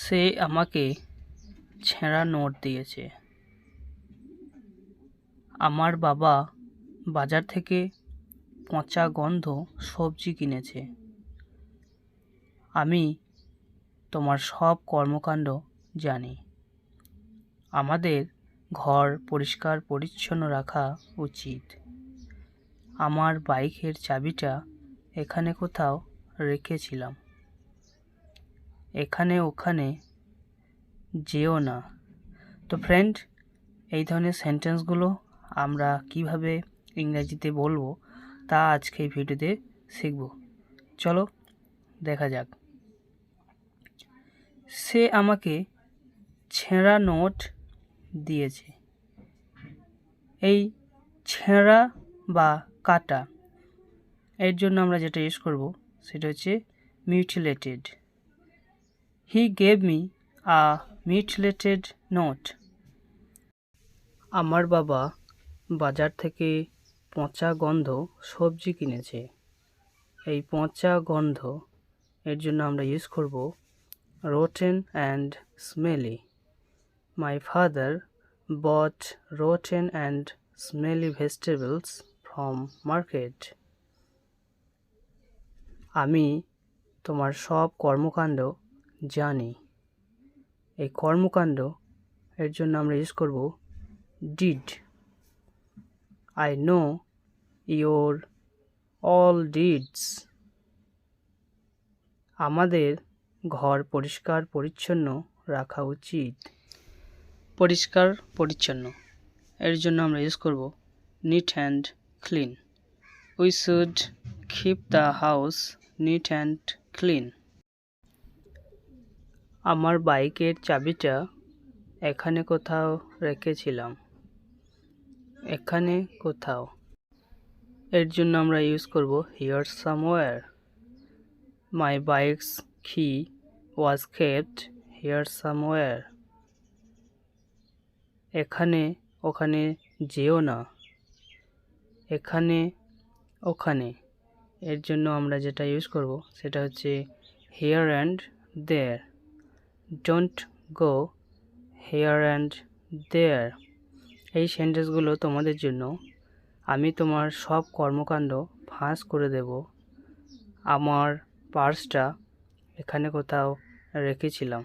সে আমাকে ছেঁড়া নোট দিয়েছে। আমার বাবা বাজার থেকে পচা গন্ধ সবজি কিনেছে। আমি তোমার সব কর্মকাণ্ড জানি। আমাদের ঘর পরিষ্কার পরিচ্ছন্ন রাখা উচিত। আমার বাইকের চাবিটা এখানে কোথাও রেখেছিলাম। এখানে ওখানে যেও না। তো ফ্রেন্ড, এই ধরনের সেন্টেন্সগুলো আমরা কিভাবে ইংরেজিতে বলবো তা আজকে এই ভিডিওতে শিখব। চলো দেখা যাক। সে আমাকে ছেঁড়া নোট দিয়েছে। এই ছেঁড়া বা কাটা এর জন্য আমরা যেটা ইউজ করব সেটা হচ্ছে mutilated. He gave me a mutilated note. আমার বাবা বাজার থেকে পচা গন্ধ সবজি কিনেছে। এই পচা গন্ধ এর জন্য আমরা ইউজ করব rotten and smelly. My father bought rotten and smelly vegetables from market. আমি তোমার সব কর্মকাণ্ড জানি। এই কর্মকাণ্ড এর জন্য আমরা ইউজ করব did. I know your all deeds. আমাদের ঘর পরিষ্কার পরিচ্ছন্ন রাখা উচিত। পরিষ্কার পরিচ্ছন্ন এর জন্য আমরা ইউজ করব neat and clean. We should keep the house neat and clean. আমার বাইকের চাবিটা এখানে কোথাও রেখেছিলাম। এখানে কোথাও এর জন্য আমরা ইউজ করব হিয়ার সামওয়্যার। মাই বাইকস কি ওয়াজ কেপ্ট হিয়ার সামওয়্যার। এখানে ওখানে যেও না। এখানে ওখানে এর জন্য আমরা যেটা ইউজ করব সেটা হচ্ছে here and there. Don't go here and there. এই সেন্টেন্সগুলো তোমাদের জন্য। আমি তোমার সব কর্মকাণ্ড ফাঁস করে দেব। আমার পার্সটা এখানে কোথাও রেখেছিলাম।